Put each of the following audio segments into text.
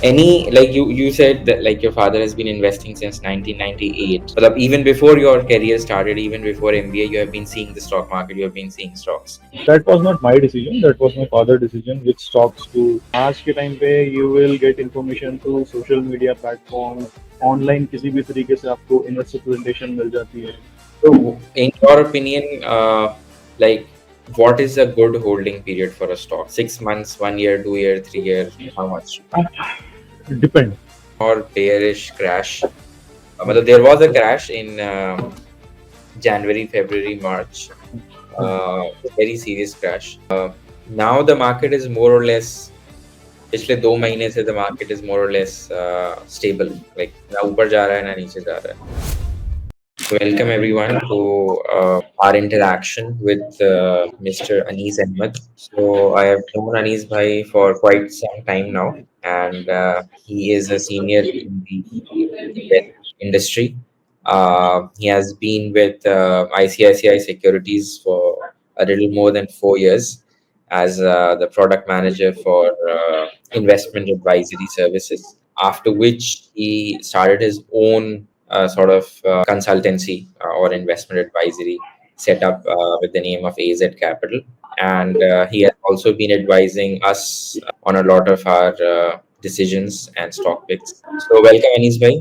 Any, like you said that like your father has been investing since 1998. But even before your career started, even before MBA, you have been seeing the stock market. You have been seeing stocks. That was not my decision. That was my father's decision. Which stocks to आज के time पे you will get information through social media platforms. Online किसी भी तरीके से आपको investor presentation मिल जाती है. So, in your opinion, like what is a good holding period for a stock? 6 months, 1 year, 2 year, 3 year? How much? Depend. Or bearish crash? There was a crash in January, February, March. Very serious crash. Now the market is more or less. पिछले 2 महीने से the market is more or less stable. Like ना ऊपर जा रहा है ना नीचे जा रहा है. Welcome everyone to our interaction with Mr. Anees Ahmed. So I have known Anees Bhai for quite some time now, and he is a senior in the investment industry. He has been with ICICI Securities for a little more than 4 years as the product manager for investment advisory services. After which he started his own sort of consultancy or investment advisory set up with the name of AZ Capital. And he has also been advising us on a lot of our decisions and stock picks. So welcome Anees bhai.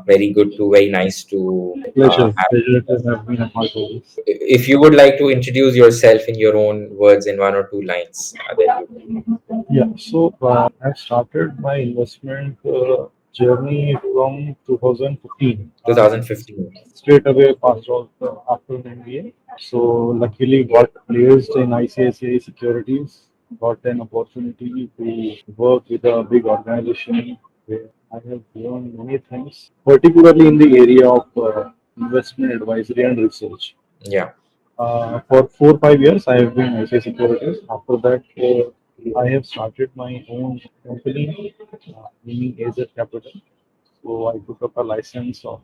Very nice to Pleasure. have. Pleasure to have been a part of this. If you would like to introduce yourself in your own words in one or two lines, then you. Yeah. So I've started my investment journey from 2015. 2015. Straight away passed out after an MBA. So luckily got placed in ICICI Securities. Got an opportunity to work with a big organization where I have learned many things, particularly in the area of investment advisory and research. Yeah. For 4 5 years, I have been ICICI Securities. After that, I have started my own company, meaning AZ Capital. So I took up a license of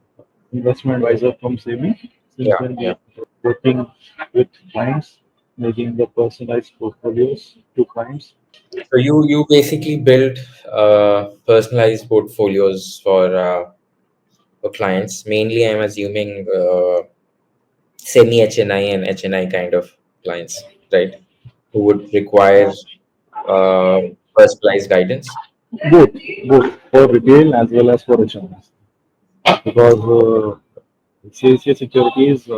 investment advisor from SEBI. Since Yeah. then, we Yeah. are working with clients, making the personalized portfolios to clients. So you basically build personalized portfolios for clients. Mainly, I'm assuming semi HNI and HNI kind of clients, right? Who would require uh, personalized guidance. Both, both for retail as well as for HMIs. Because CACA Securities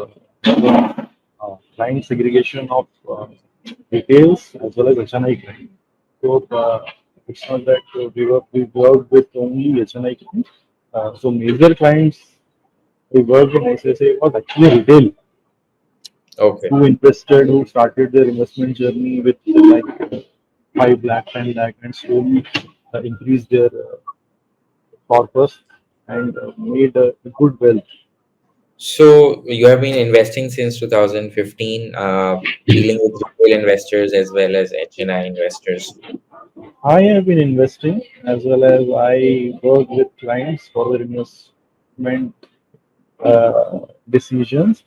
client segregation of retails as well as HNI client. So it's not that we work with only HNI clients. So major clients we work in SSA was actually retail Okay. who invested, who started their investment journey with like 5 lakh, 10 lakh, and slowly increased their corpus and made a good wealth. So you have been investing since 2015, dealing with retail investors as well as HNI investors. I have been investing as well as I work with clients for their investment decisions.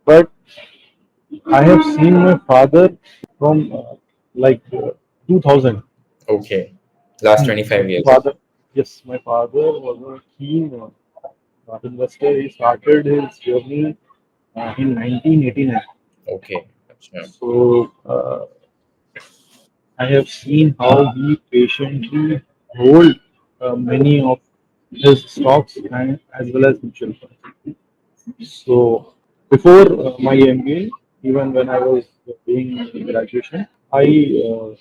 But I have seen my father from like 2000. Okay. Last So 25 my years. father, yes, my father was a keen investor. He started his journey in 1989. Okay. Achha. So I have seen how he patiently hold many of his stocks and as well as mutual funds. So before my MBA, even when I was doing graduation, I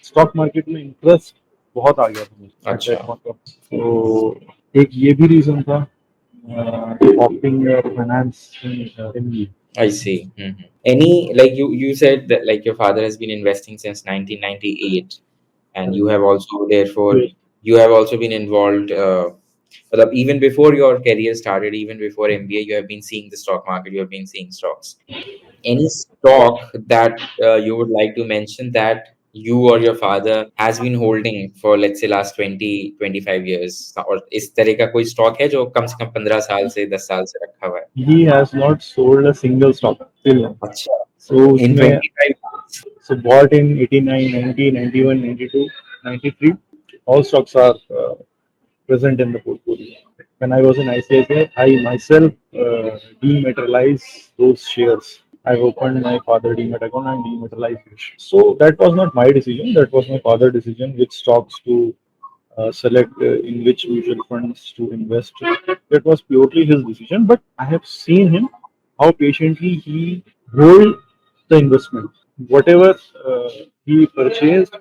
stock market में interest बहुत आ गया था मुझे at that Acha. point of. So एक ये भी reason था opting finance in MBA. I see. Mhm. Any, like you said that like your father has been investing since 1998, and you have also therefore Yes. you have also been involved. Even before your career started, even before MBA, you have been seeing the stock market. You have been seeing stocks. Any stock that you would like to mention that you or your father has been holding for, let's say, last 20-25 years, और इस तरह का कोई stock है जो कम से कम 15 साल से 10 साल से रखा हुआ है? He has not sold a single stock till now. अच्छा. So In उसमें 25 years. so bought in 89, 90, 91, 92, 93. all stocks are present in the portfolio. When I was in ICICI, I myself dematerialized those shares. I opened my father demat account and dematerialized it. So that was not my decision. That was my father's decision which stocks to select, in which mutual funds to invest. That was purely his decision. But I have seen him how patiently he hold the investment. Whatever he purchased,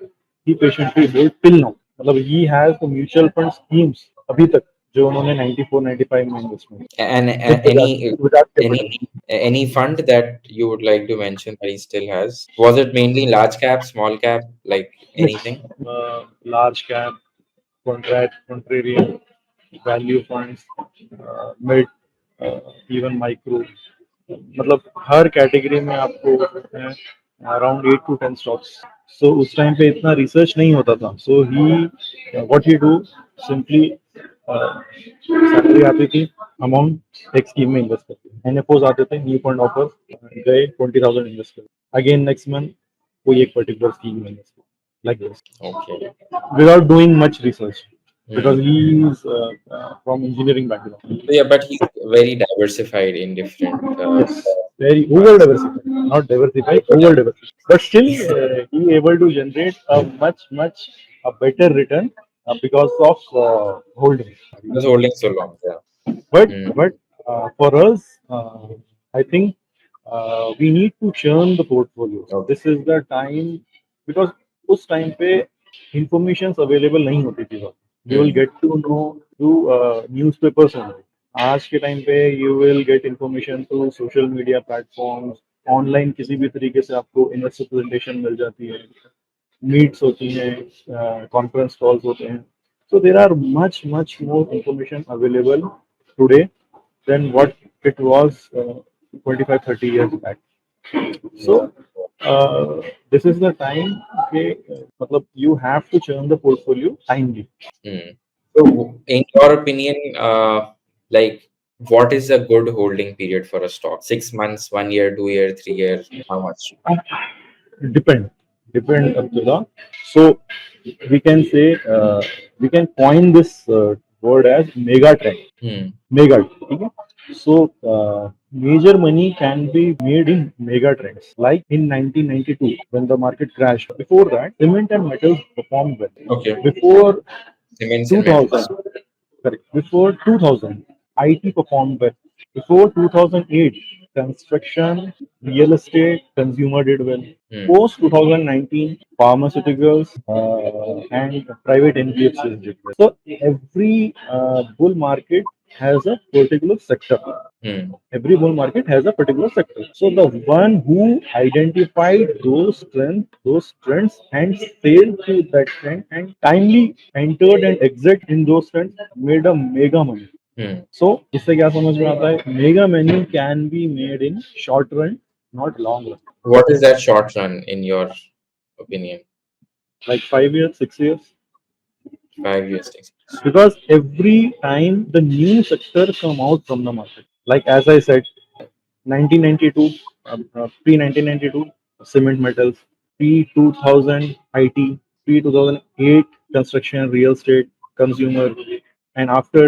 he patiently hold till now. मतलब he has the mutual fund schemes अभी तक जो उन्होंने 94 95 में investment And Virat any capital any fund that you would like to mention that he still has? Was it mainly large cap, small cap, like mix anything? Large cap contrarian value funds mid even micro मतलब हर category में आपको around 8 to 10 stocks so उस time पे इतना research नहीं होता था so he what he do simply salary आती थी अमाउंट एक स्कीम में इन्वेस्ट करते एनएफओज आते थे न्यू फंड ऑफर गए 20,000 इन्वेस्ट कर अगेन नेक्स्ट मंथ कोई एक पर्टिकुलर स्कीम में इन्वेस्ट कर like this Okay. without doing much research because Hmm. he is from engineering background. So yeah, but he's very diversified in different Yes, very over funds. diversified, not diversified, over diversified. But still, he able to generate a much a better return because of holding. He was holding so long. Yeah. Hmm. But for us, I think we need to churn the portfolio. Okay. This is the time because उस time पे informations available नहीं होती थी. You will Hmm. get to know through newspapers only. आज के time पे you will get information through social media platforms. Online किसी भी तरीके से आपको इन्वेस्टर प्रेजेंटेशन मिल जाती है मीट्स होती हैं कॉन्फ्रेंस कॉल्स होते हैं so there are much more information available today than what it was 25-30 years back so this is the time okay मतलब you have to churn the portfolio timely Hmm. So, in your opinion, like, what is a good holding period for a stock? 6 months, 1 year, 2 year, 3 year? How much? depend Abdullah so we can say we can coin this word as mega trend Hmm. mega ठीक है so major money can be made in mega trends like in 1992 when the market crashed before that cement and metals performed well Okay. before Cements and metals. 2000 correct before 2000 IT performed well before 2008 construction real estate consumer did well Hmm. post 2019 pharmaceuticals and private NBFCs did well so every bull market has a particular sector Hmm. every bull market has a particular sector. So the one who identified those trends and sailed through that trend and timely entered and exit in those trends made a mega money. Hmm. So इससे क्या समझ में आता है mega money can be made in short run not long run What is that short run in your opinion? like 5 years 6 years 5 years, 6 years. because every time the new sector come out from the market like as I said 1992 pre 1992 cement metals pre 2000 IT pre 2008 construction real estate consumer and after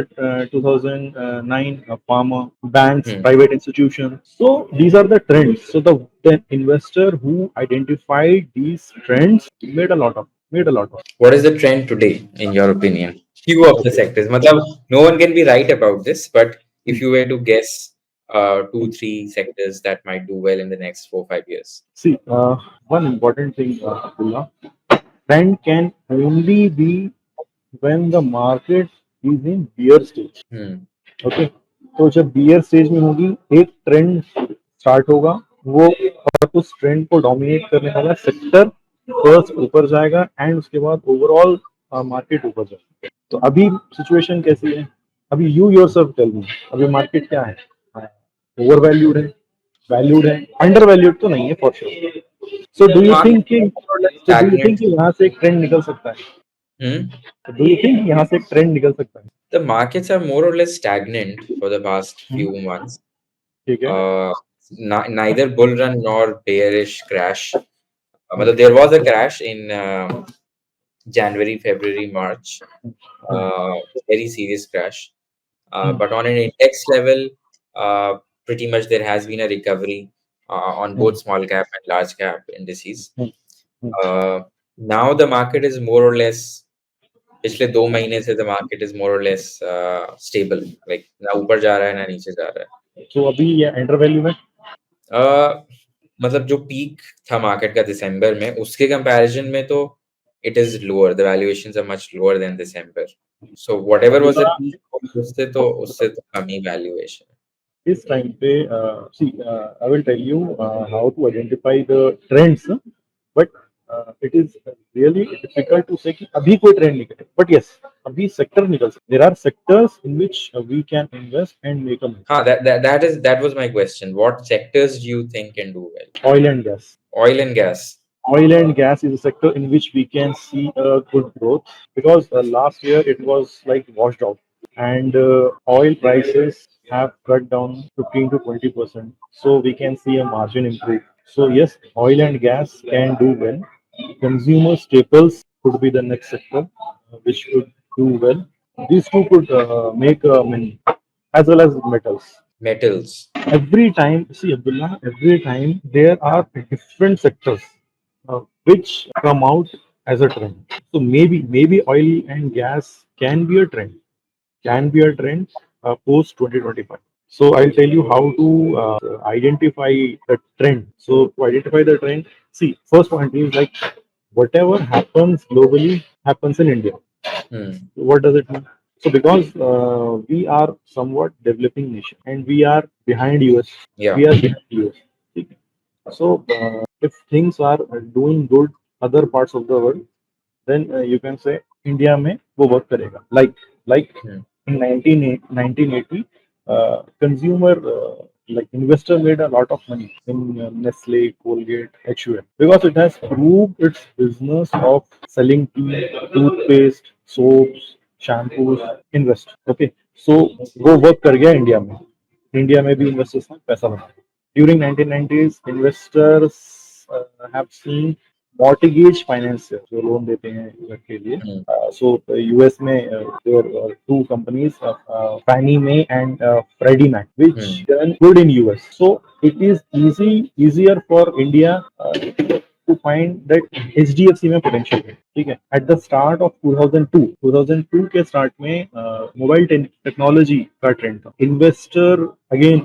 2009 pharma banks Hmm. private institutions so these are the trends so the investor who identified these trends made a lot of What is the trend today, in your opinion? Few of the okay sectors. Matlab, no one can be right about this, but if you were to guess 2, 3 sectors that might do well in the next 4, 5 years. see one important thing Abdullah trend can only be when the market is in bear stage Hmm. Okay तो जब beer stage में होगी एक trend start होगा वो और उस trend को डोमिनेट करने वाला सेक्टर फर्स्ट ऊपर जाएगा एंड उसके बाद ओवरऑल मार्केट ऊपर जाएगा तो अभी सिचुएशन कैसी है अभी यू योरसेल्फ टेल मी अभी मार्केट क्या है ओवर वैल्यूड है अंडर वैल्यूड तो नहीं है for sure so The do you market think कि is more or less so do you stagnant. think कि यहाँ से एक ट्रेंड निकल सकता है Hmm? डू यू थिंक यहाँ से एक ट्रेंड निकल सकता है The markets are more or less stagnant for the past few months. ठीक है Neither bull run nor bearish crash. There was a crash in January, February, March. Very serious crash. Hmm. But on an index level, uh, pretty much there has been a recovery on Hmm. both small cap and large cap indices. Hmm. Hmm. Uh, Now the market is more or less, पिछले 2 महीने से the market is more or less stable. Like ना ऊपर जा रहा है ना नीचे जा रहा So अभी ये एंटर वैल्यू में है. मतलब जो पीक था मार्केट का दिसंबर में, उसके कंपैरिजन में तो it is lower. The valuations are much lower than December. So whatever was the अगला peak, उससे तो कम ही valuation. इस टाइम पे see I will tell you how to identify the trends but it is really difficult to say कि अभी कोई trend निकले but yes अभी सेक्टर निकल सकते there are sectors in which we can invest and make a money हाँ, that was my question. What sectors do you think can do well? oil and gas. Oil and gas. Oil and gas is a sector in which we can see a good growth because last year it was like washed out and oil prices have cut down 15 to 20%, so we can see a margin improve. So yes, oil and gas can do well. Consumer staples could be the next sector which could do well. These two could make money as well as metals. Metals. Every time, see Abdullah, every time there are different sectors which come out as a trend. So maybe oil and gas can be a trend, post 2025. So I'll tell you how to identify the trend. So to identify the trend, see, first point is like whatever happens globally happens in India. Hmm. What does it mean? So because we are somewhat developing nation and we are behind US, Yeah. we are behind US. So if things are doing good other parts of the world, then you can say India में वो work करेगा. Like Hmm. in 1980, consumer like investor made a lot of money in Nestle, Colgate, HUL because it has proved its business of selling tea, toothpaste, soaps, shampoos. Invest. Okay, so वो work कर गया India में. India में भी investors ने पैसा बनाया. During 1990s, investors have seen mortgage finance जो लोन देते हैं घर के लिए. Hmm. So US में there are two companies, Fannie Mae and Freddie Mac, which done good in US. So it is easier for India to find that HDFC में potential है. ठीक है. At the start of 2002 के start में mobile technology का trend था. Investor again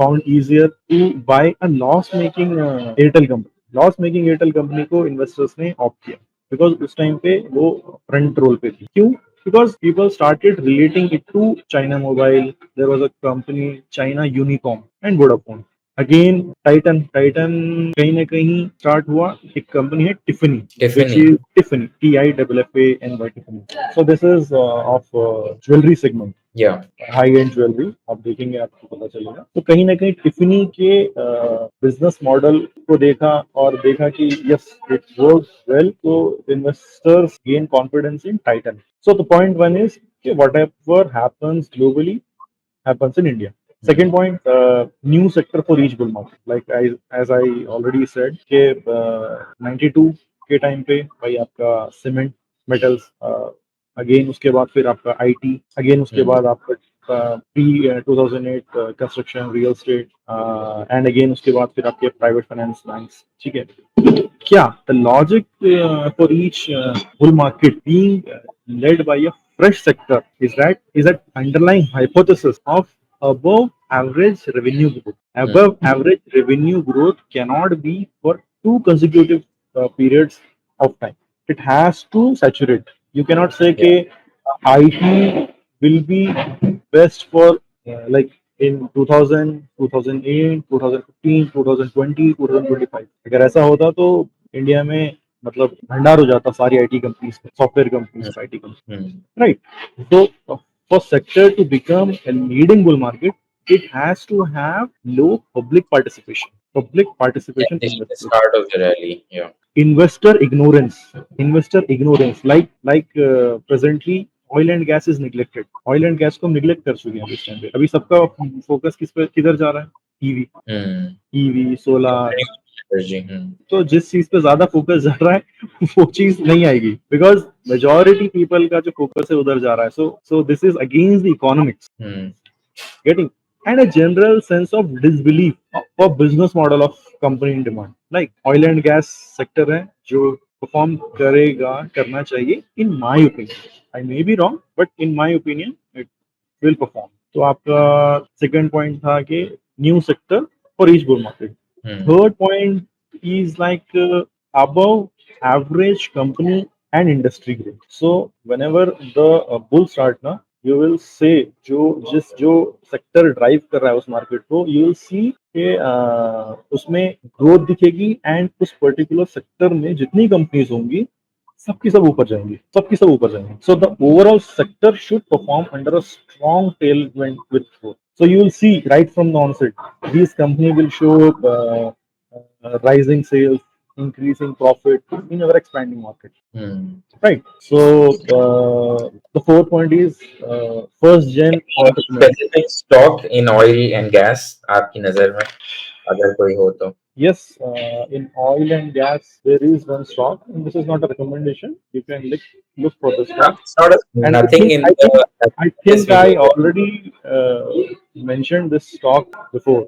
found easier to buy a loss making Airtel company. Loss making Airtel company को investors ने ऑप्ट किया बिकॉज उस टाइम पे वो फ्रंट रोल पे थी. क्यों? Because people started relating it to China Mobile. There was a company China Unicom and Vodafone. Again Titan कहीं ना कहीं स्टार्ट हुआ. एक कंपनी है Tiffany, which Tiffany. is Tiffany, TIFFANY, Tiffany. So this is of jewellery segment. Yeah. High and jewellery आप देखेंगे आपको पता चलेगा. तो कहीं ना कहीं टिफनी के बिजनेस मॉडल को देखा और देखा कि यस इट वर्क्स वेल, तो investors gain confidence in Titan. So the point one is कि whatever happens globally happens in India. Second point, new sector for each bull market. Like as I already said, कि 92 के time पे भाई आपका cement metals, again उसके बाद फिर आपका आईटी, अगेन उसके बाद आपका pre 2008 construction real estate, and again उसके बाद फिर आपके प्राइवेट फाइनेंस बैंक्स. ठीक है. क्या the logic for each bull market being led by a fresh sector is that underlying hypothesis of above average revenue growth. Above average revenue growth cannot be for two consecutive periods of time. It has to saturate. You cannot say Yeah. IT will be best for like in 2000, 2008, 2015, 2020, 2025. अगर ऐसा होता तो India में मतलब भंडार हो जाता सारी आईटी कंपनीज का, सॉफ्टवेयर कंपनीज का, आईटी कंपनी. राइट. तो for sector to become a leading bull market, it has to have low public participation. Public participation in The start of the rally. Yeah. investor ignorance. Like presently oil and gas is neglected. Oil and gas को हम neglect कर चुके हैं इस time पे. अभी सबका focus किस पे किधर जा रहा है? EV, solar, energy. तो जिस चीज पे ज्यादा फोकस जा रहा है वो चीज नहीं आएगी, बिकॉज मेजोरिटी पीपल का जो फोकस है उधर जा रहा है. So this is against the economics hmm getting, and a general sense of disbelief for business model of company in demand. Like oil and gas sector है जो perform करेगा, करना चाहिए in my opinion. I may be wrong, but in my opinion it will perform. तो आपका second point था कि new sector for each bull market. Hmm Third point is like above average company and industry growth. So whenever the bull start ना, you will say जो sector drive कर रहा है उस मार्केट को, यू विल सी कि उसमें ग्रोथ दिखेगी, एंड उस पर्टिकुलर सेक्टर में जितनी कंपनीज होंगी सबकी सब ऊपर जाएंगी, सबकी सब ऊपर जाएंगी. So the overall sector should perform under a strong Tailwind with growth. So you will see right from the onset, these company will show rising sales, increasing profit in our expanding market. Hmm Right. So the fourth point is first gen entrepreneur. Specific stock in oil and gas आपकी नजर में अगर कोई हो तो? Yes, in oil and gas there is one stock, and this is not a recommendation. You can look for the stock. It's not And nothing in the I yes, think we I go. already mentioned this stock before.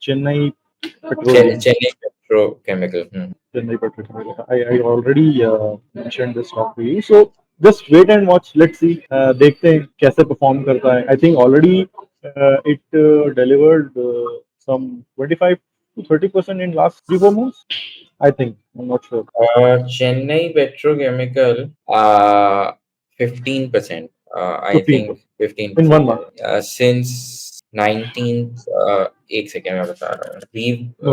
Chennai Petroleum. Chennai Petrochemical. Chennai Petroleum. I already mentioned this stock to you. So just wait and watch. Let's see. देखते हैं कैसे perform करता है. I think already it delivered some 25 to 30% in last 3-4 months. I think. I'm not sure. Chennai Petrochemical, 15%. I 15 think 15%. in 1 month. Since 19th, एक second मैं बता रहा हूँ.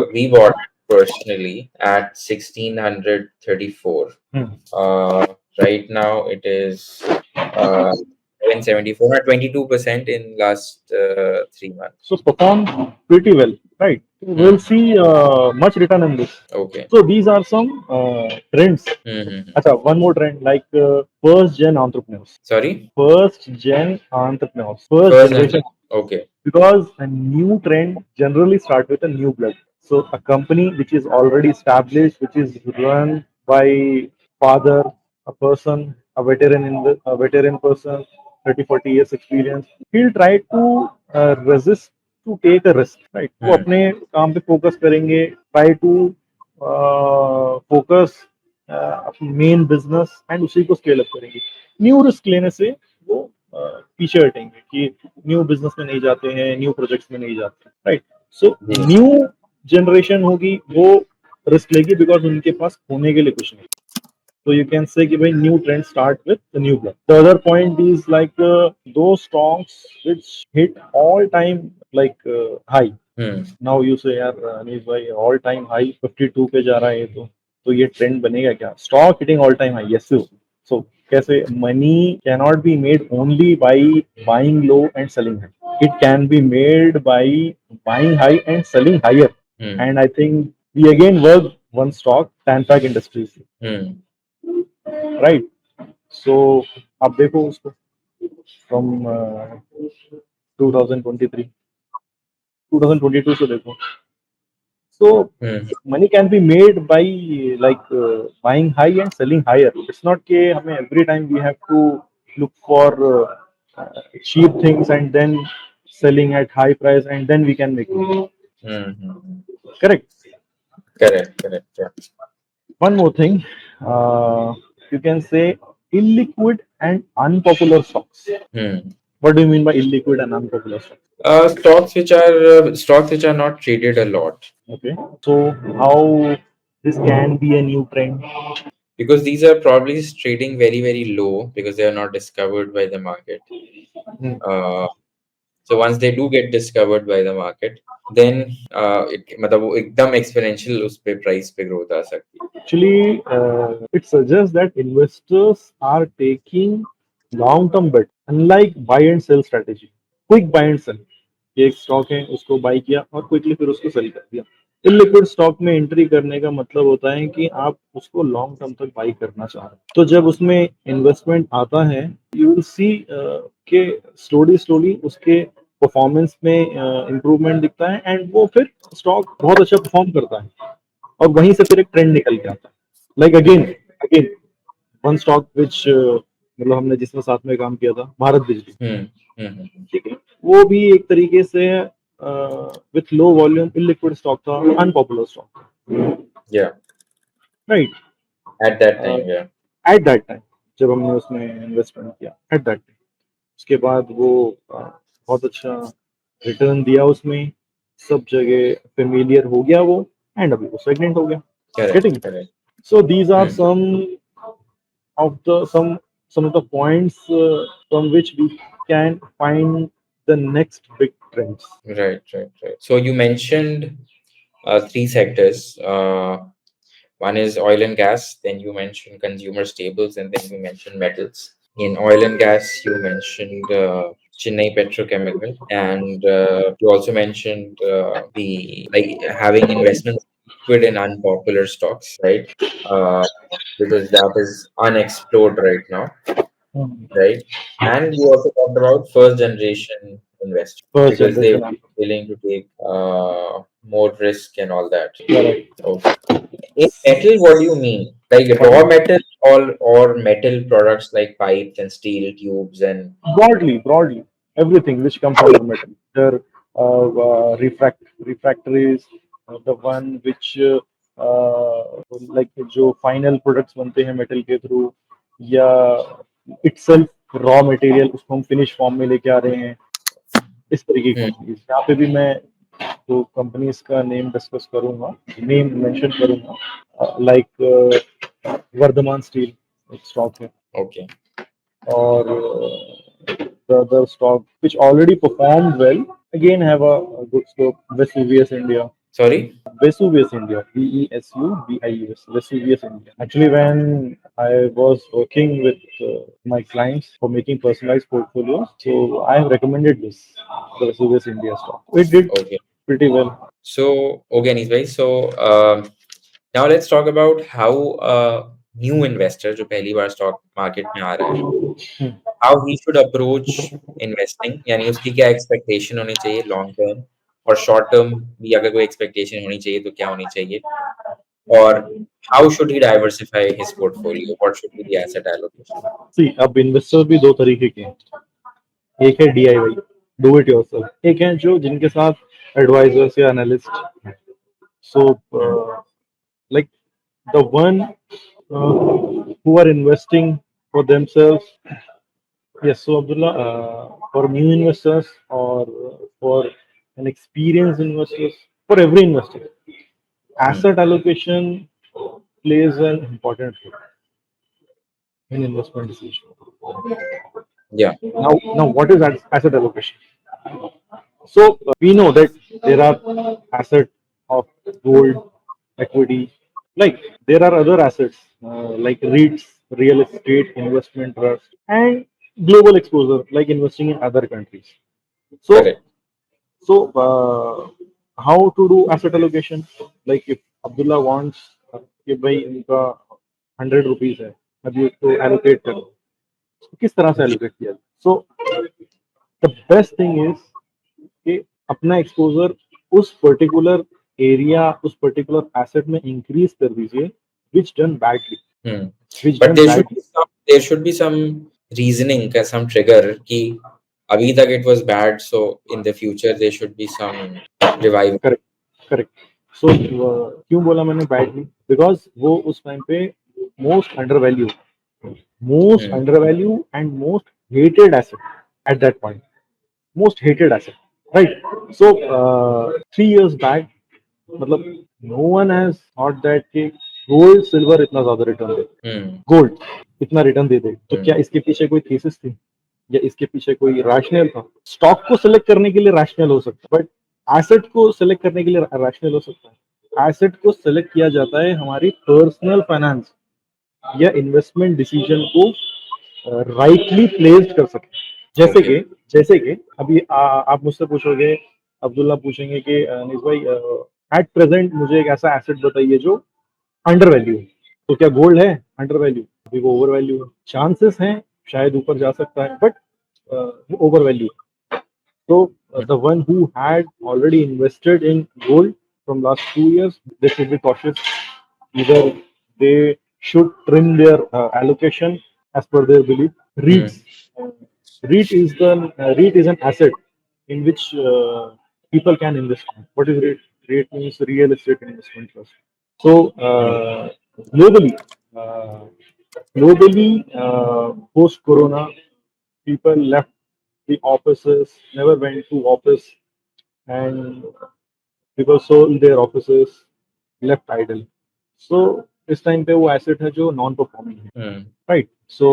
Okay. We bought it personally at 1634. Right now it is 774, 22% in last 3 months. So perform pretty well, right? We'll see much return in this. Okay. So these are some trends. Acha, one more trend, like first gen entrepreneurs. Sorry? First gen entrepreneurs. First First generation. Okay. Because a new trend generally start with a new blood. So a company which is already established, which is run by father, a person, a veteran person, 30-40 years experience, he'll try to resist to take a risk, right? वो अपने काम पे focus करेंगे, try to focus main business, and उसी को scale up करेंगे. New risk लेने से वो पीछे हटेंगे कि न्यू बिजनेस में नहीं जाते हैं, न्यू प्रोजेक्ट्स में नहीं जाते, राइट? सो न्यू जनरेशन होगी वो रिस्क लेगी, बिकॉज उनके पास होने के लिए कुछ नहीं. So you can say कि भाई new trend start with the new blood. The other point is like those stocks which hit all time like high. Now you say यार अनीश भाई all time high 52 पे जा रहा है, तो ये ट्रेंड बनेगा क्या? Stock hitting all time high, yes. So कैसे? Money cannot be made only by buying low and selling high. It can be made by buying high and selling higher. And I think we again work one stock, Tanpack Industries. Right. So आप देखो उसको from 2023 2022 से देखो. So money can be made by like buying high and selling higher. It's not कि हमें every time we have to look for cheap things and then selling at high price and then we can make money. Correct. Yeah. One more thing, you can say illiquid and unpopular stocks. What do you mean by illiquid and unpopular stocks? Stocks which are not traded a lot. Okay, so how this can be a new trend? Because these are probably trading very very low because they are not discovered by the market. So once they do get discovered by the market, then मतलब वो एकदम exponential उस पे price पे growth आ सकती है. Actually, it suggests that investors are taking long-term bet, unlike buy and sell strategy. Quick buy and sell. ये एक स्टॉक है, उसको बाई किया और क्विकली फिर उसको सेल कर दिया. इलिक्विड स्टॉक में एंट्री करने का मतलब होता है कि आप उसको लॉन्ग टर्म तक बाई करना चाह रहे हैं. तो जब उसमें इन्वेस्टमेंट आता है, यू विल सी के स्लोली उसके परफॉर्मेंस में इम्प्रूवमेंट दिखता है, एंड वो फिर स्टॉक बहुत अच्छा परफॉर्म करता है. और वहीं से फिर एक ट्रेंड निकल के आता है. लाइक अगेन वन स्टॉक विच मतलब हमने जिसमें साथ में काम किया था, भारत बिजली. ठीक है, वो भी एक तरीके से with low volume illiquid stock था, अनपॉपुलर स्टॉक. Yeah, राइट. at that time, yeah. At that time जब हमने उसमें इन्वेस्टमेंट किया, एट दैट टाइम. उसके बाद वो बहुत अच्छा रिटर्न दिया उसमें, सब जगह फेमिलियर हो गया वो, एंड अभी वो सेगमेंट हो गया. Correct, गेटिंग. correct. So these are Hmm. of the some of the points from which we can find the next big trends. Right, right, right. So you mentioned three sectors. One is oil and gas, then you mentioned consumer staples, and then you mentioned metals. In oil and gas, you mentioned Chennai Petrochemical, and you also mentioned the like having investments liquid in unpopular stocks, right? Uh, because that is unexplored right now, right? And you also talked about first generation investors First because they generation were apple. willing to take more risk and all that. Correct. Okay. In metal, what do you mean? Like raw metal or metal products like pipes and steel tubes and Broadly, everything which comes under metal. There, refractories, the one which like जो final products बनते हैं metal के through, या itself raw material उसको हम finish form में लेके आ रहे हैं, इस तरीके की Hmm. कंपनीज. यहाँ पे भी मैं तो कंपनीज का नेम डिस्कस करूंगा, नेम मेंशन करूंगा. लाइक वर्धमान स्टील एक स्टॉक है, Okay. और the other stock which already performed well again have a good scope, Vesuvius India. Sorry? Vesuvius India, VESUVIUS, Vesuvius India. Actually, when I was working with my clients for making personalized portfolios, so I have recommended this, the Vesuvius India stock. It did Okay. pretty well. So, okay, Anis so now let's talk about how new investor जो पहली बार stock market में आ रहा है, how he should approach investing, यानी उसकी क्या expectation होनी चाहिए long term और short term भी अगर कोई expectation होनी चाहिए तो क्या होनी चाहिए, और how should he diversify his portfolio, what should be the asset allocation? See, अब इन्वेस्टर भी दो तरीके के हैं. एक है DIY, डू इट योरसेल्फ. एक है जो जिनके साथ एडवाइजर्स या analyst. So like the one who are investing for themselves. Yes, so Abdullah, for new investors or for an experienced investors, for every investor, asset allocation plays an important role in investment decision. Yeah. Now, what is asset allocation? So we know that there are assets of gold, equity, like there are other assets like REITs, real estate, investment trust, and global exposure like investing in other countries. So, Correct. how to do asset allocation? Like if Abdullah wants कि भाई इनका 100 rupees है, अभी उसको allocate करो, तो किस तरह से एलोकेट किया? So the best thing is कि अपना एक्सपोजर उस पर्टिकुलर एरिया, उस पर्टिकुलर एसेट में इंक्रीज कर दीजिए which done badly. Which But done there badly. should be some reasoning का some trigger कि अभी तक it was bad, so in the future there should be some revival. Correct, correct. So क्यों बोला मैंने badly? Because वो उस time पे most undervalue and most hated asset at that point. Most hated asset, right? So 3 years back, मतलब no one has thought that कि gold silver इतना ज्यादा रिटर्न दे, गोल्ड इतना रिटर्न दे दे. तो क्या इसके पीछे कोई थीसिस थी या इसके पीछे कोई रैशनल था? स्टॉक को सिलेक्ट करने के लिए रैशनल हो सकता है, बट एसेट को सिलेक्ट करने के लिए रैशनल हो सकता है. एसेट को सिलेक्ट किया जाता है हमारी पर्सनल फाइनेंस या इन्वेस्टमेंट डिसीजन को राइटली प्लेस्ड कर सके. जैसे कि अभी आप मुझसे पूछोगे, अब्दुल्ला पूछेंगे कि अनीस भाई एट प्रेजेंट मुझे एक ऐसा एसेट बताइए जो अंडर वैल्यू है. तो क्या गोल्ड है अंडर वैल्यू? अभी वो ओवर वैल्यू है. चांसेस हैं शायद ऊपर जा सकता है, बट वो ओवर वैल्यू. तो the one who had already invested in gold from last 2 years, they should be cautious. Either they should trim their allocation as per their belief. Hmm. REITs, uh, REIT is an asset in which people can invest. What is REIT? REIT means real estate investment trust. So globally, uh, post Corona, people left the offices, never went to office, and people sold their offices, left idle. So इस time पे वो asset है जो non performing है, Hmm. Right? सो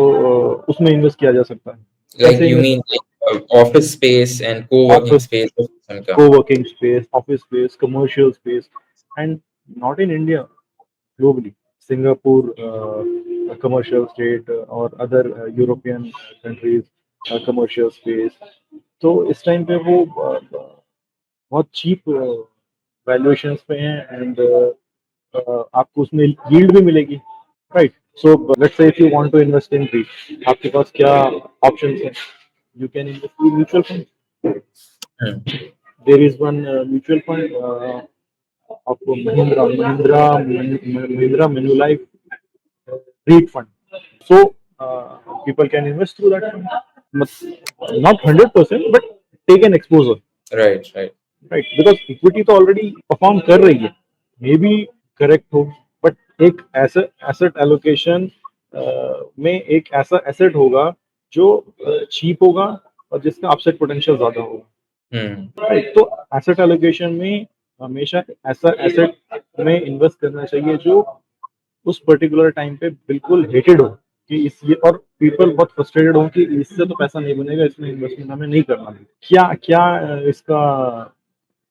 उसमें invest किया जा सकता है. Like कैसे you invest? mean like office space and co-working office, space of some kind. co-working space, office space, commercial space, and not in India, globally. Singapore, commercial state, or other European countries, commercial space. तो इस time पे वो बहुत cheap valuations पे हैं, and आपको उसमें yield भी मिलेगी, right? So let's say if you want to invest in REIT, आपके पास क्या ऑप्शंस हैं? You can invest in mutual fund. Hmm. There is one mutual fund of Mahindra Manulife REIT fund. So people can invest through that fund. Not 100%, but take an exposure, Right, right. right? Because equity तो already perform कर रही है, may be correct हो, but एक ऐसा asset allocation में एक ऐसा एसेट होगा जो चीप होगा और जिसका अपसाइड पोटेंशियल ज्यादा होगा, Hmm. राइट? तो एसेट एलोकेशन में हमेशा ऐसा एसेट में इन्वेस्ट करना चाहिए जो उस पर्टिकुलर टाइम पे बिल्कुल हेटेड हो, कि इस ये, और पीपल बहुत फ्रस्ट्रेटेड हो कि इससे तो पैसा नहीं बनेगा, इसमें इन्वेस्टमेंट हमें नहीं करना. क्या क्या इसका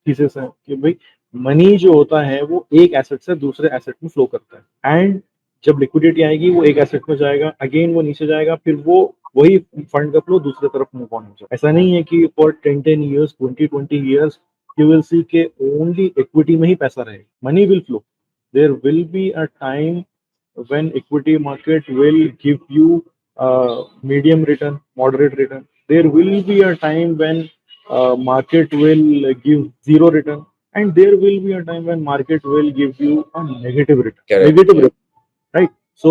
थीसिस है कि भाई मनी जो होता है वो एक एसेट से दूसरे एसेट में फ्लो करता है, एंड जब लिक्विडिटी आएगी वो एक एसेट में जाएगा, अगेन वो नीचे जाएगा, फिर वो वही फंड का फ्लो दूसरे तरफ मूव ऑन हो जाए. ऐसा नहीं है कि for 10 10 years, 20 20 years you will see के ओनली इक्विटी में ही पैसा रहेगा. Money will flow. There will be a time when equity market will give you medium return, moderate return. There will be a time when market will give zero return, and there will be a time when market will give you a negative return. Correct. Negative return, right? So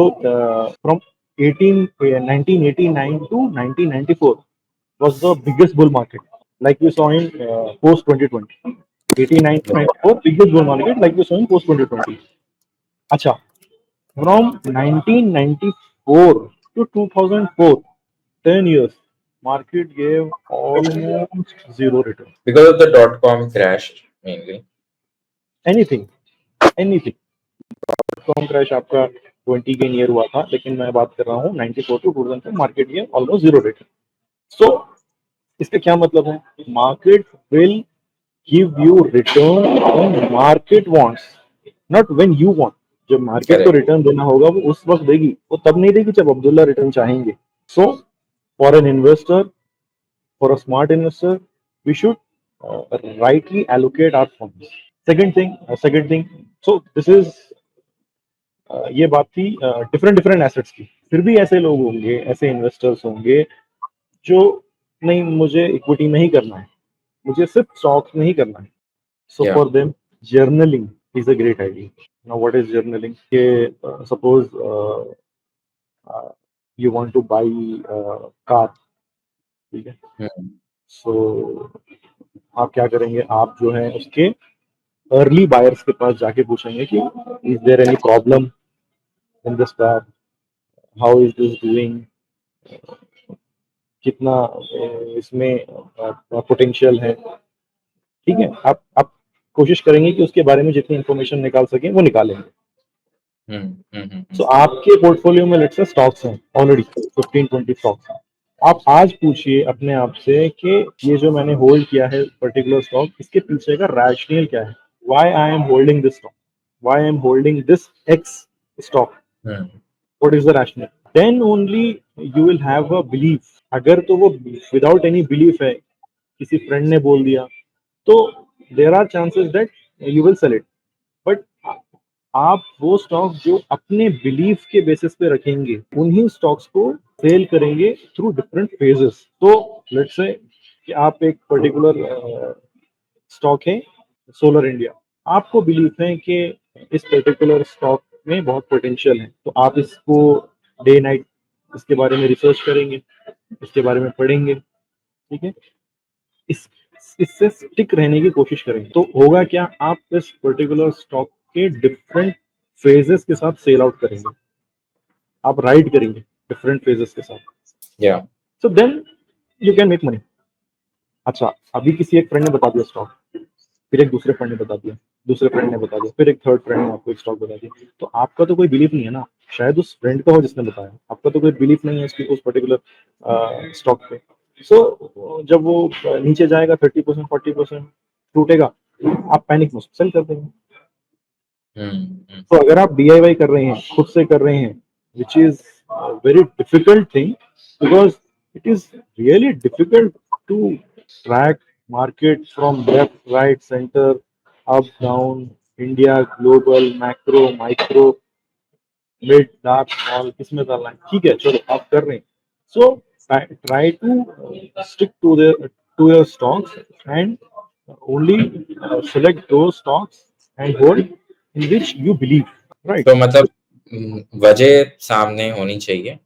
from 1989 to 1994 was the biggest bull market, like we saw in post 2020. 89 to 94 biggest bull market, like we saw in post 2020. Acha, from 1994 to 2004, 10 years, market gave almost zero return. Because of the dot-com crash mainly. Anything, anything. Com crash आपका 20 के near हुआ था, लेकिन मैं बात कर रहा हूँ 94 to 2004 market gave almost zero return. So इसका क्या मतलब है? Market will give you return when market wants, not when you want. जब मार्केट को Correct. रिटर्न देना होगा वो उस वक्त देगी, वो तब नहीं देगी जब अब्दुल्ला रिटर्न चाहेंगे. So for an investor, for a smart investor, we should rightly allocate our funds. Second thing, so this is ये बात थी डिफरेंट एसेट्स की. फिर भी ऐसे लोग होंगे, ऐसे इन्वेस्टर्स होंगे जो नहीं, मुझे इक्विटी में ही करना है, मुझे सिर्फ स्टॉक्स में ही करना है. So Yeah. For them journaling is a great idea. Now what is journaling? के suppose you want to buy car, ठीक है? Hmm. सो आप क्या करेंगे? आप जो है उसके अर्ली बायर्स के पास जाके पूछेंगे कि is there any problem in this car, how is this doing, कितना इसमें पोटेंशियल है, ठीक है? आप कोशिश करेंगे कि उसके बारे में जितनी इंफॉर्मेशन निकाल सकें वो निकालेंगे. Hmm. Hmm. सो आपके पोर्टफोलियो में लेट्स से स्टॉक्स हैं ऑलरेडी 15 20 स्टॉक्स हैं. आप आज पूछिए अपने आप से कि ये जो मैंने होल्ड किया है पर्टिकुलर स्टॉक, इसके पीछे का रैशनल क्या है? Why I am holding this stock, why I am holding this x stock, Hmm. what is the rationale? Then only you will have a belief. अगर तो वो without any belief है, किसी फ्रेंड ने बोल दिया, तो there are chances that you will sell it. But आप वो स्टॉक जो अपने बिलीफ के बेसिस पे रखेंगे, उन्हीं स्टॉक्स को सेल करेंगे थ्रू डिफरेंट फेजेस. तो लेट्स से कि आप एक पर्टिकुलर स्टॉक है सोलर इंडिया, आपको बिलीफ है कि इस पर्टिकुलर स्टॉक में बहुत पोटेंशियल है, तो आप इसको डे नाइट इसके बारे में रिसर्च करेंगे, इसके बारे में पढ़ेंगे, ठीक है, इस इससे स्टिक रहने की कोशिश करेंगे। तो होगा क्या, आप इस पर्टिकुलर स्टॉक के डिफरेंट फेजेस के साथ सेल आउट करेंगे, आप राइड करेंगे डिफरेंट फेजेस के साथ, Yeah. So then you can make money. अच्छा, अभी किसी एक फ्रेंड ने बता दिया स्टॉक, फिर एक दूसरे फ्रेंड ने बता दिया, दूसरे फ्रेंड ने बता दिया, फिर एक थर्ड फ्रेंड ने आपको एक स्टॉक बता दिया, तो आपका तो कोई बिलीफ नहीं है ना, शायद उस फ्रेंड का हो जिसने बताया, आपका तो कोई बिलीफ नहीं है उसकी उस पर्टिकुलर स्टॉक पे। सो जब वो नीचे जाएगा 30% 40% टूटेगा, आप पैनिक में सेल कर देंगे। Hmm. तो अगर आप DIY कर रहे हैं, खुद से कर रहे हैं, which is very difficult thing, because it is really difficult to track market from left right centre up down, India, global, macro, micro, mid, dark, small, किसमें डालना है, ठीक है, चलो आप कर रहे हैं। So try to stick to your stocks and only select those stocks and hold in which you believe, right? तो मतलब वजह सामने होनी चाहिए।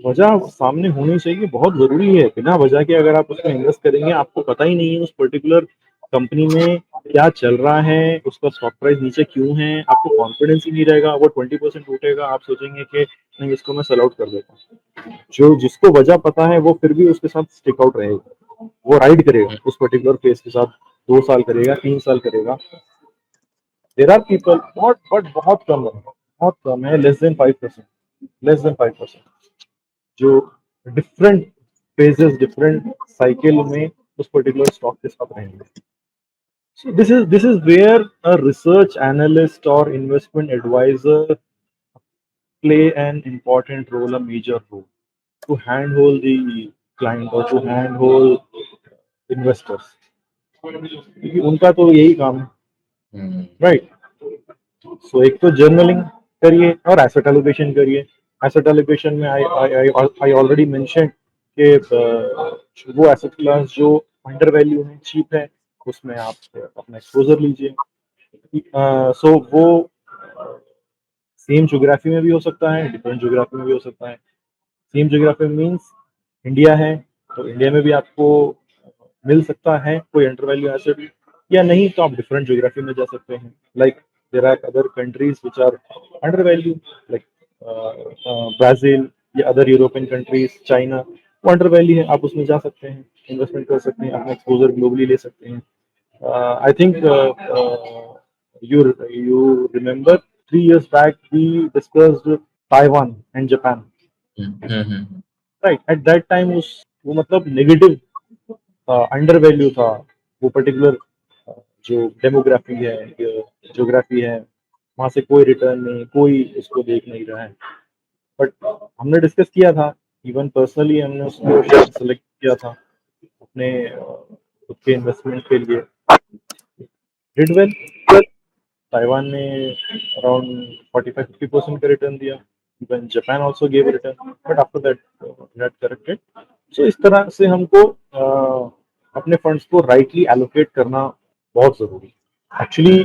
वजह सामने होनी चाहिए, बहुत जरूरी है। बिना वजह के अगर आप उसमें इन्वेस्ट करेंगे, आपको पता ही नहीं है उस पर्टिकुलर कंपनी में क्या चल रहा है, उसका स्टॉक प्राइस नीचे क्यों है, आपको कॉन्फिडेंस ही नहीं रहेगा, वो 20% टूटेगा, आप सोचेंगे कि नहीं इसको मैं सेल आउट कर देता हूँ। जो जिसको वजह पता है वो फिर भी उसके साथ स्टिक आउट रहेगा, वो राइड करेगा उस पर्टिकुलर फेस के साथ, 2 साल करेगा, 3 साल करेगा। There are people, not but बहुत कम है, बहुत कम है, लेस देन 5%, लेस देन 5% जो डिफरेंट फेजेस, डिफरेंट साइकिल में उस पर्टिकुलर स्टॉक के साथ रहेंगे। So this is where a research analyst or investment advisor play an important role, a major role, to handhold the client or to handhold investors, क्योंकि उनका तो यही काम है, हम्म। राइट। सो एक तो जर्नलिंग करिए और एसेट एलोकेशन करिए। एसेट एलोकेशन में आई ऑलरेडी मेंशन कि वो एसेट क्लास जो अंडर वैल्यू है, चीप है, उसमें आप अपना एक्सपोजर लीजिए। सो वो सेम ज्योग्राफी में भी हो सकता है, डिफरेंट ज्योग्राफी में भी हो सकता है। सेम ज्योग्राफी मीन्स इंडिया है, तो इंडिया में भी आपको मिल सकता है कोई अंडर वैल्यू एसेट, या नहीं तो आप डिफरेंट ज्योग्राफी में जा सकते हैं। Like there are other countries which are under value, like Brazil या अदर यूरोपियन कंट्रीज, चाइना, वो अंडर वैल्यू है, आप उसमें जा सकते हैं, इन्वेस्टमेंट कर सकते हैं, अपना एक्सपोजर ग्लोबली ले सकते हैं। I think you remember 3 years back we discussed Taiwan and Japan, right? At that time उस वो मतलब नेगेटिव अंडर वैल्यू था वो पर्टिकुलर जो डेमोग्राफी है, ज्योग्राफी है, वहां से कोई रिटर्न नहीं, कोई उसको देख नहीं रहा है। बट हमने डिस्कस किया था, इवन पर्सनली हमने उसको सेलेक्ट किया था अपने खुद के इन्वेस्टमेंट के लिए, डिड वेल। ताइवान ने अराउंड 45-50% का रिटर्न दिया, even Japan also gave return, but after that that corrected. So इस तरह से हमको अपने फंड्स को राइटली एलोकेट करना बहुत जरूरी है। Actually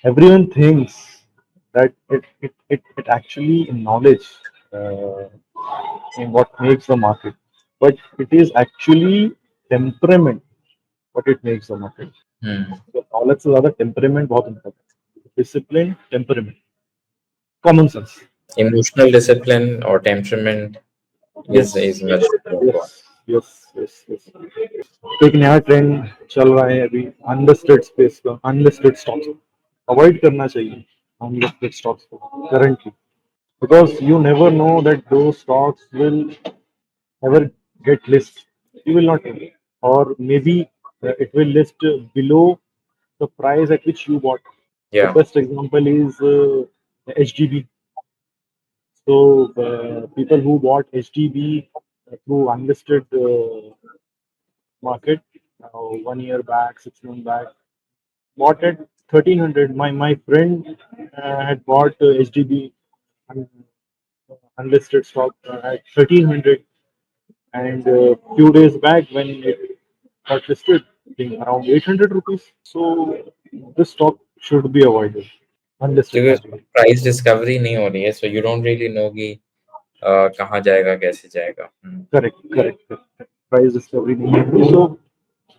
everyone thinks that it actually knowledge in what makes the market, but it is actually temperament what it makes the market. तो नॉलेज से ज्यादा टेम्परेमेंट बहुत इम्पोर्टेंट है, discipline, temperament, common sense. Emotional discipline or temperament yes is much more yes yes yes yes. एक नया trend चल रहा है अभी अनलिस्टेड स्पेस का, अनलिस्टेड स्टॉक्स अवॉइड करना चाहिए, अनलिस्टेड स्टॉक्स को currently, because you never know that those stocks will ever get list, you will not know, or maybe it will list below the price at which you bought. The Yeah. best example is HDB. So people who bought HDB through unlisted market 1 year back, 6 months back, bought at 1300. My friend had bought HDB un- unlisted stock at 1300, and few days back when it got listed, I think around 800 rupees. So this stock should be avoided. Unlisted क्योंकि category. Price discovery नहीं हो रही है, so you don't really know कि कहाँ जाएगा, कैसे जाएगा। Correct. Price discovery नहीं है, so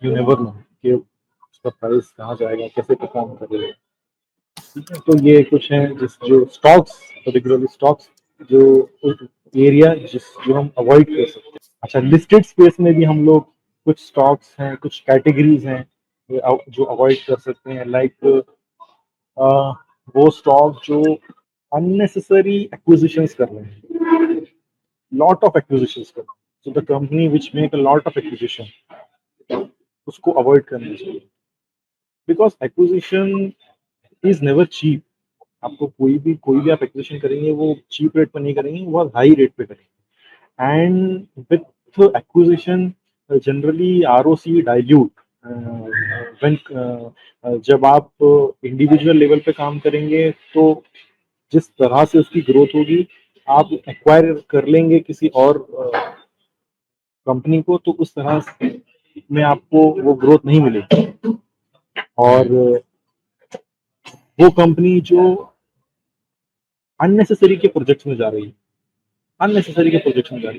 you never know कि उसका प्राइस कहाँ जाएगा, कैसे परफॉर्म करेगा। ठीक है, तो ये कुछ हैं जिस जो स्टॉक्स, पर्टिकुलरली स्टॉक्स जो एरिया जो हम अवॉइड कर सकते हैं। अच्छा, लिस्टेड स्पेस में भी हम लोग कुछ स्टॉक्स हैं, कुछ कैटेगरीज हैं जो अवॉइड कर सकते हैं, लाइक वो स्टॉक जो अननेसेसरी एक्विजिशंस कर रहे हैं, लॉट ऑफ एक्विजिशंस कर रहे हैं, so the company which make a lot of acquisition, उसको अवॉइड करना चाहिए, because acquisition is never cheap. आपको कोई भी आप एक्विजिशन करेंगे वो चीप रेट पर नहीं करेंगे, वो बहुत हाई रेट पे करेंगे। And with acquisition generally ROC dilute when, जब आप इंडिविजुअल लेवल पे काम करेंगे तो जिस तरह से उसकी ग्रोथ होगी, आप एक्वायर कर लेंगे किसी और कंपनी को, तो उस तरह में आपको वो ग्रोथ नहीं मिलेगी। और वो कंपनी जो अननेसेसरी के प्रोजेक्ट्स में जा रही है,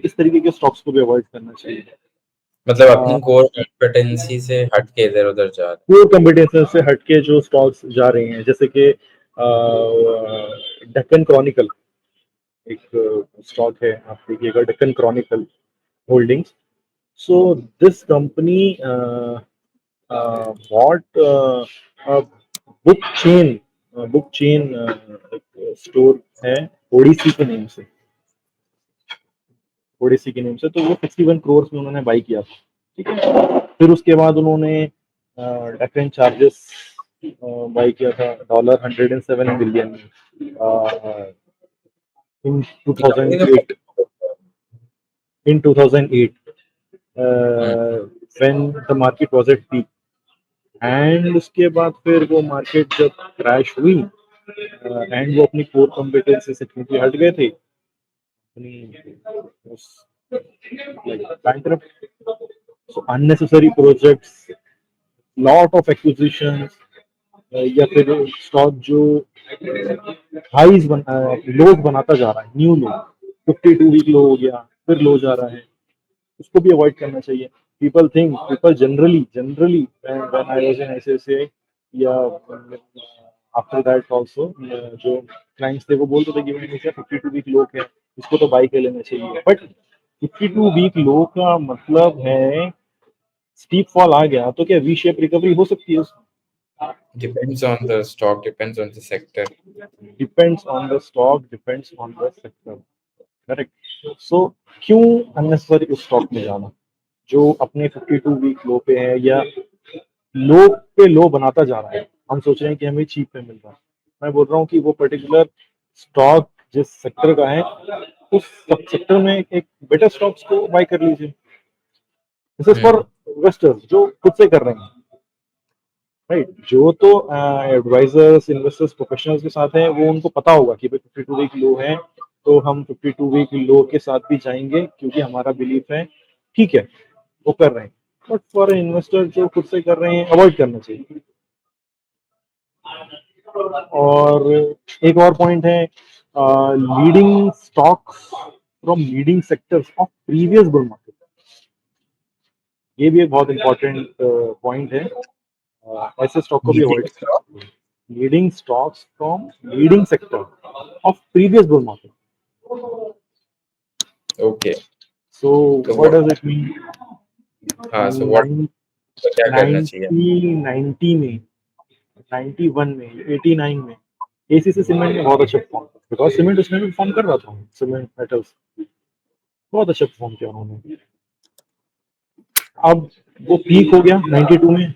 इस तरीके के स्टॉक्स को भी अवॉइड करना चाहिए। मतलब अपनी कोर कॉम्पिटेंसी से हट के इधर उधर जा रहे कोर कॉम्पिटेंसी से हटके जो स्टॉक्स जा रहे हैं, जैसे कि डेक्कन क्रॉनिकल एक स्टॉक है, आप देखिएगा, Deccan Chronicle holdings. So this company bought book chain एक स्टोर है ओडिसी के नेम से, तो वो 61 करोड़ में उन्होंने बाई किया था। ठीक है, फिर उसके बाद उन्होंने डेक्कन चार्जेस बाई किया था $107 बिलियन इन हैं। 2008 when the market was at peak। And उसके बाद फिर वो मार्केट जब क्रैश हुई एंड वो अपनी कोर कॉम्पिटेंसी से क्योंकि हट गए थे, अपनी उस bankrupt. So unnecessary projects, lot of acquisitions, या फिर स्टॉक जो हाईज लोज बनाता जा रहा है, न्यू लो, 52 वीक लो हो गया, फिर लो जा रहा है, उसको भी अवॉइड करना चाहिए। People generally when I was in ICICI या आफ्टर दैट आल्सो, जो क्लाइंट्स थे वो बोलते थे कि भाई 52 वीक लो है, इसको तो बाई कर लेना चाहिए। बट 52 वीक लो का मतलब है स्टीप फॉल आ गया तो क्या वी शेप रिकवरी हो सकती है उसमें? Depends on the stock, depends on the sector. Depends on the stock, depends on the sector. Correct. So क्यों अननेसेसरी उस स्टॉक में जाना जो अपने 52 वीक लो पे है, या लो पे लो बनाता जा रहा है, हम सोच रहे हैं कि हमें चीप पे मिल रहा है। मैं बोल रहा हूँ कि वो पर्टिकुलर स्टॉक जिस सेक्टर का है, उस सब सेक्टर में एक बेटर स्टॉक्स को बाय कर लीजिए। दिस इज फॉर इन्वेस्टर्स जो खुद से कर रहे हैं, राइट। जो तो एडवाइजर्स, इन्वेस्टर्स, प्रोफेशनल्स के साथ हैं, वो उनको पता होगा कि भाई 52 वीक लो है, तो हम 52 वीक लो के साथ भी जाएंगे क्योंकि हमारा बिलीफ है, ठीक है, वो कर रहे हैं। बट फॉर इन्वेस्टर जो खुद से कर रहे हैं, अवॉइड करना चाहिए। और एक और पॉइंट है, leading stocks from leading sectors of previous bull market. ये भी एक बहुत इंपॉर्टेंट पॉइंट है, ऐसे स्टॉक को भी अवॉइड करना। Leading stocks from leading sector of previous bull market. Okay. सो तो व्हाट डज इट मीन? हाँ, so what क्या करना चाहिए? 1990 में, 91 में, 89 में एसीसी सीमेंट ने बहुत अच्छा परफॉर्म किया, बिकॉज सीमेंट उसमें भी परफॉर्म कर रहा था, सीमेंट मेटल्स बहुत अच्छा परफॉर्म किया उन्होंने। अब वो पीक हो गया 92 में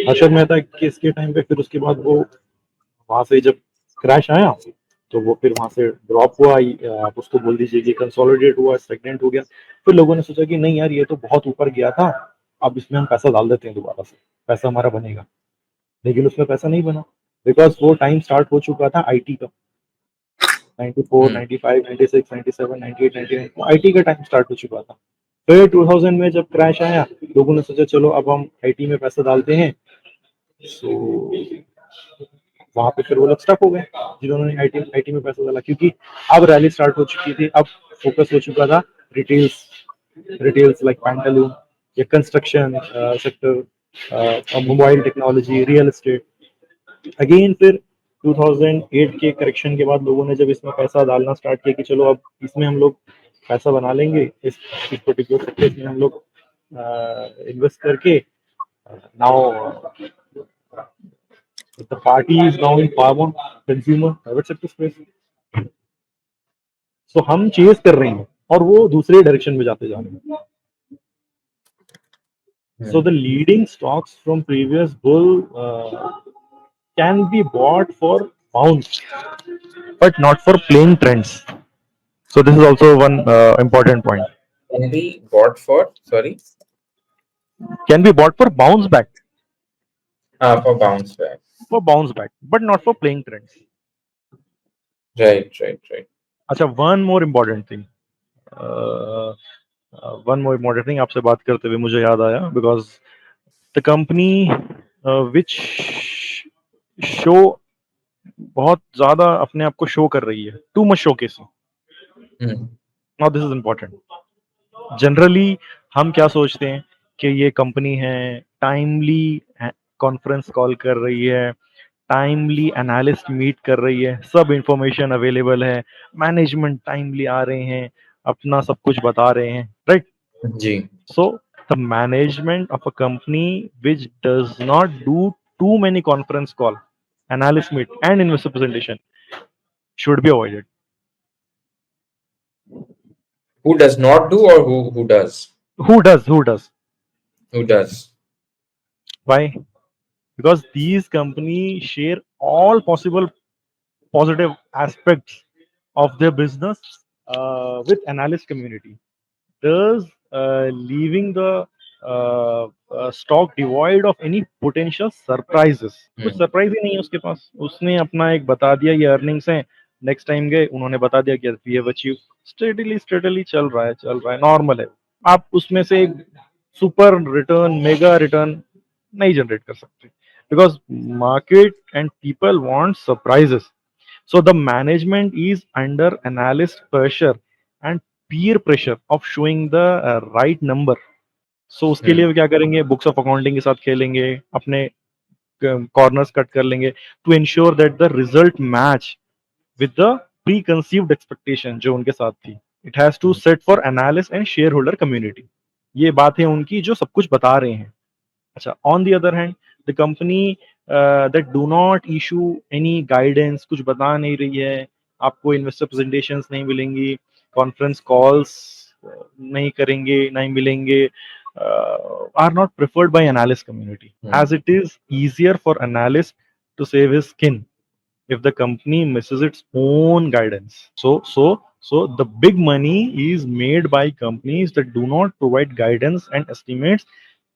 हर्षद मेहता केस के टाइम पे, फिर उसके बाद वो वहां से जब क्रैश आया तो वो फिर वहां से ड्रॉप हुआ, आप उसको बोल दीजिए कि कंसोलिडेट हुआ, स्टेगनेंट हो गया। फिर लोगों ने सोचा कि नहीं यार, ये तो बहुत ऊपर गया था, अब इसमें हम पैसा डाल देते हैं, दोबारा से पैसा हमारा बनेगा। लेकिन उसमें पैसा नहीं बना, बिकॉज वो टाइम स्टार्ट हो चुका था आईटी का, 94, 95, 96, 97, 98, 99 आईटी का टाइम स्टार्ट हो चुका था। फिर 2000 में जब क्रैश आया, लोगों ने सोचा चलो अब हम आईटी में पैसा डालते हैं। सो वहां पे फिर वो लोग स्टक हो गए जिन्होंने आईटी में पैसा डाला, क्योंकि अब रैली स्टार्ट हो चुकी थी, अब फोकस हो चुका था रिटेल्स रिटेल्स लाइक पैंटालून या construction sector, mobile technology, real estate. Again फिर 2008 के करेक्शन के बाद लोगों ने जब इसमें पैसा डालना स्टार्ट किया कि चलो अब इसमें हम लोग पैसा बना लेंगे, इस पर्टिकुलर सेक्टर में हम लोग इन्वेस्ट करके, now the party is now in pharma, consumer, private sector space. So हम चेस कर रहे हैं और वो दूसरे डायरेक्शन में जाते जा रहे हैं. So the leading stocks from previous bull can be bought for bounce, but not for playing trends. So this is also one important point. Can be bought for, sorry, Can be bought for bounce back, for bounce back. but not for playing trends. Right. अच्छा, one more important thing. आपसे बात करते हुए मुझे याद आया, because the company which show बहुत ज्यादा अपने आप को शो कर रही है, too much showcasing. Now this is important. Generally हम क्या सोचते हैं कि ये कंपनी है, टाइमली कॉन्फ्रेंस कॉल कर रही है, टाइमली एनालिस्ट मीट कर रही है, सब इंफॉर्मेशन अवेलेबल है, मैनेजमेंट टाइमली आ रहे हैं, अपना सब कुछ बता रहे हैं, राइट? जी. So the management of a company which does not do too many conference call, analyst meet and investor presentation should be avoided. Who does not do, or who does? Who does? Who does? Why? Because these companies share all possible positive aspects of their business with analyst community, thus leaving the stock devoid of any potential surprises. कुछ surprise ही नहीं है उसके पास, उसने अपना एक बता दिया ये अर्निंग्स हैं, नेक्स्ट टाइम गए उन्होंने बता दिया कि वी हैव अचीव, स्टेडीली चल रहा है, नॉर्मल है. आप उसमें से एक सुपर रिटर्न, मेगा रिटर्न नहीं जनरेट कर सकते, because market and people want surprises. So the management is under analyst pressure and peer pressure of showing the right number. So उसके लिए वो क्या करेंगे, बुक्स ऑफ अकाउंटिंग के साथ खेलेंगे, अपने कॉर्नर्स कट कर लेंगे to ensure that the result match with the preconceived expectation जो उनके साथ थी. It has to set for analyst and shareholder community. ये बात है उनकी जो सब कुछ बता रहे हैं. अच्छा, on the other hand, the company that do not issue any guidance, कुछ बता नहीं रही है, आपको investor presentations नहीं मिलेंगी, conference calls नहीं करेंगे, नहीं मिलेंगे, are not preferred by analyst community, as it is easier for analyst to save his skin if the company misses its own guidance. So the big money is made by companies that do not provide guidance and estimates,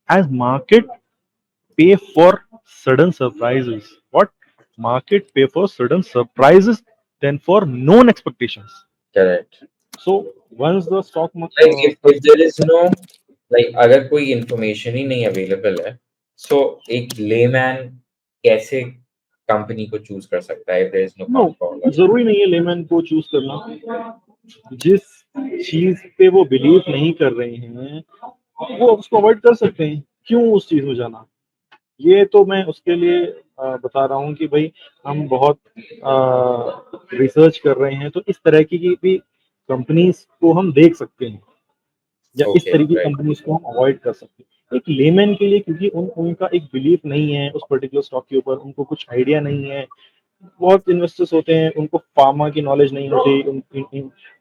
as market pay for sudden surprises. What? Market pay for sudden surprises than for known expectations. Correct. So once the stock market, if there is no, like, अगर कोई information ही नहीं available है, so एक layman कैसे company को choose कर सकता है if there is no call? जरूरी नहीं है लेमैन को चूज करना. जिस चीज पे वो बिलीव नहीं कर रहे हैं वो उसको अवॉइड कर सकते हैं. क्यों उस चीज में जाना? ये तो मैं उसके लिए बता रहा हूँ कि भाई हम बहुत रिसर्च कर रहे हैं, तो इस तरह की भी कंपनीज को हम देख सकते हैं, या इस तरह की कंपनीज को हम अवॉइड कर सकते हैं. एक लेमैन के लिए, क्योंकि उनका एक बिलीफ नहीं है उस पर्टिकुलर स्टॉक के ऊपर, उनको कुछ आइडिया नहीं है. बहुत इन्वेस्टर्स होते हैं उनको फार्मा की नॉलेज नहीं होती,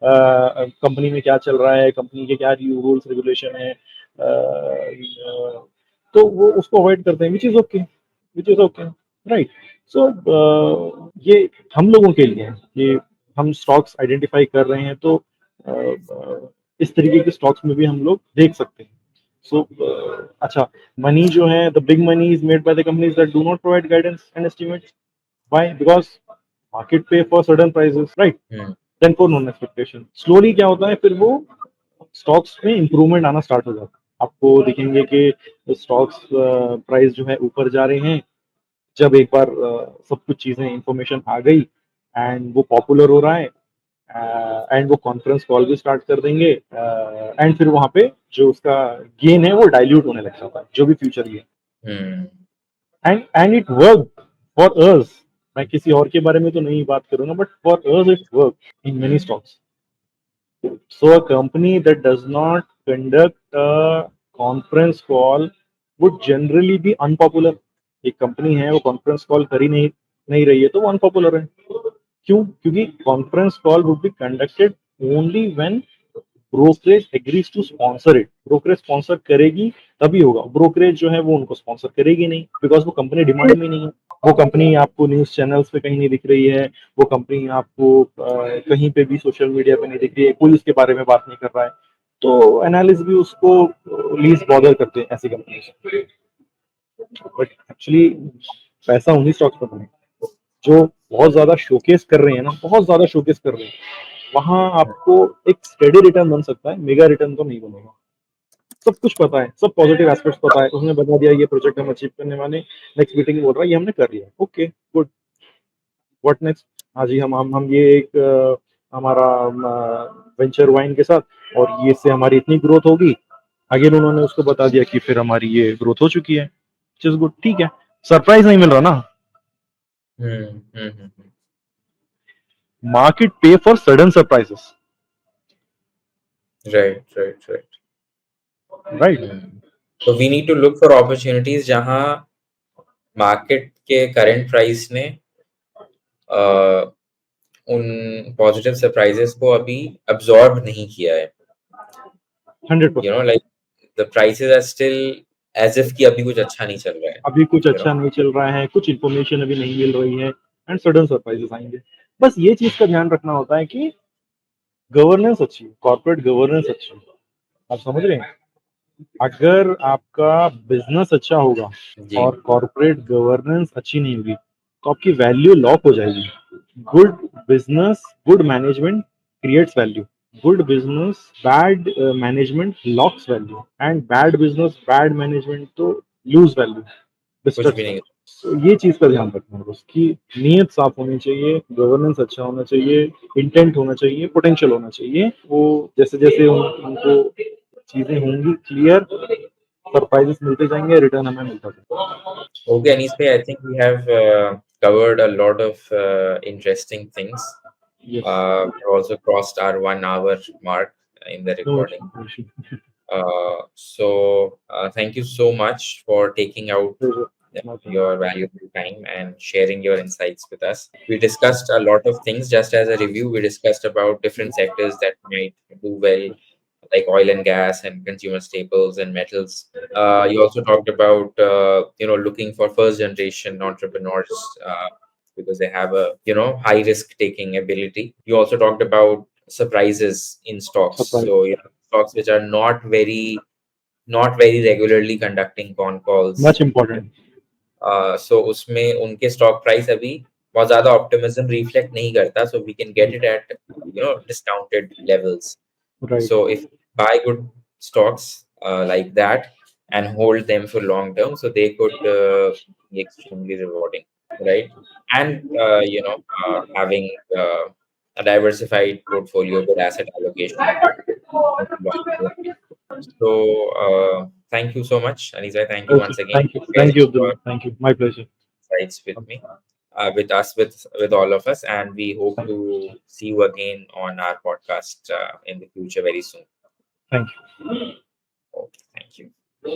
कंपनी में क्या चल रहा है, कंपनी के क्या रूल्स रेगुलेशन है, तो वो उसको अवॉइड करते हैं, विच इज ओके, राइट. सो ये हम लोगों के लिए है कि हम स्टॉक्स आइडेंटिफाई कर रहे हैं, तो इस तरीके के स्टॉक्स में भी हम लोग देख सकते हैं. सो अच्छा, मनी जो है, the big money is made by the companies that do not provide guidance and estimates. Why? Because market pay for certain prices, right? Then for known expectation. Slowly क्या होता है, फिर वो स्टॉक्स में इंप्रूवमेंट आना start हो जाता है. आपको दिखेंगे कि स्टॉक्स प्राइस जो है ऊपर जा रहे हैं, जब एक बार सब कुछ चीजें इंफॉर्मेशन आ गई एंड वो पॉपुलर हो रहा है एंड वो कॉन्फ्रेंस कॉल भी स्टार्ट कर देंगे एंड फिर वहां पे जो उसका गेन है वो डाइल्यूट होने लग जाता है, जो भी future gain. Hmm and it work for us. मैं किसी और के बारे में तो नहीं बात करूंगा, but for us it work in many hmm stocks. So a company that does not conduct a conference call would generally be unpopular. एक कंपनी है वो कॉन्फ्रेंस कॉल कर ही नहीं रही है तो वो अनपॉपुलर है। क्यों? क्योंकि conference call would be conducted only when brokerage agrees to sponsor it. Brokerage sponsor करेगी तभी होगा। ब्रोकरेज जो है वो उनको स्पॉन्सर करेगी नहीं, बिकॉज वो कंपनी डिमांड में नहीं है। वो कंपनी आपको न्यूज चैनल्स पे कहीं नहीं दिख रही है, वो कंपनी आपको कहीं पे भी सोशल मीडिया पे नहीं दिख रही है, कोई उसके बारे में बात नहीं कर रहा है, तो एनालिस्ट भी उसको लीज बॉदर करते हैं ऐसी कंपनी से। बट एक्चुअली पैसा उन्हीं स्टॉक्स पर बने जो बहुत ज्यादा शोकेस कर रहे हैं ना, बहुत ज्यादा शोकेस कर रहे हैं। वहां आपको एक स्टेडी रिटर्न बन सकता है, मेगा रिटर्न तो नहीं बनेगा। सब कुछ पता है, सब पॉजिटिव एस्पेक्ट्स पता है, उसने बता दिया ये प्रोजेक्ट हम अचीव करने वाले, नेक्स्ट मीटिंग बोल रहा है ये हमने कर लिया, ओके गुड, व्हाट नेक्स्ट। हाँ जी, हम ये एक हमारा वेंचर वाइन के साथ और ये से हमारी इतनी ग्रोथ होगी। अगेन उन्होंने उसको बता दिया कि फिर हमारी ये ग्रोथ हो चुकी है, चीज गुड, ठीक है। सरप्राइज नहीं मिल रहा ना। हम्म मार्केट पे for sudden surprises, right right. तो we need to look for opportunities जहां मार्केट के करंट प्राइस ने उन पॉजिटिव सरप्राइजेस को अभी अब्सॉर्ब नहीं किया है। 100%। Like the prices are still as if कि अभी कुछ अच्छा नहीं चल रहा है। अभी कुछ अच्छा नहीं चल रहा है, कुछ इन्फॉर्मेशन अभी नहीं मिल रही है एंड सडन सरप्राइजेस आएंगे। बस ये चीज का ध्यान रखना होता है कि गवर्नेंस अच्छी, कॉर्पोरेट गवर्नेंस अच्छी। आप समझ रहे हैं? अगर आपका बिजनेस अच्छा होगा जी और कॉर्पोरेट गवर्नेंस अच्छी नहीं होगी तो आपकी वैल्यू लॉक हो जाएगी। Good business, good management creates value. Good business, bad management locks value, and bad business, bad management तो लूज वैल्यू, कुछ डिस्ट्रक्ट भी नहीं। वैल्यू। तो ये चीज का ध्यान रखना है, उसकी नीयत साफ होनी चाहिए, गवर्नेंस अच्छा होना चाहिए, इंटेंट होना चाहिए, पोटेंशियल होना चाहिए। वो जैसे जैसे उनको चीजें होंगी क्लियर, सरप्राइजेस मिलते जाएंगे, रिटर्न हमें मिलता जाएगा। Okay, Anis bhai, I think we have covered a lot of interesting things. Yes. We also crossed our 1 hour mark in the No recording. issue, no issue. So thank you so much for taking out Pleasure. My pleasure. your valuable time and sharing your insights with us. We discussed a lot of things. Just as a review, we discussed about different sectors that might do well, like oil and gas and consumer staples and metals. You also talked about looking for first generation entrepreneurs because they have a high risk taking ability. You also talked about surprises in stocks. Surprise. So stocks which are not very regularly conducting con calls. Much important. So उसमें उनके stock price अभी बहुत ज्यादा optimism reflect नहीं करता, so we can get it at discounted levels. Right. So if buy good stocks like that and hold them for long term, so they could be extremely rewarding, right? And having a diversified portfolio with asset allocation. So thank you so much, Anisa. Thank you Okay. once again Thank you. for Thank sharing you, your Abdul. Thank you. My pleasure. insights with me, with us, with all of us, and we hope Thank to see you again on our podcast in the future very soon. Thank you. Okay, thank you.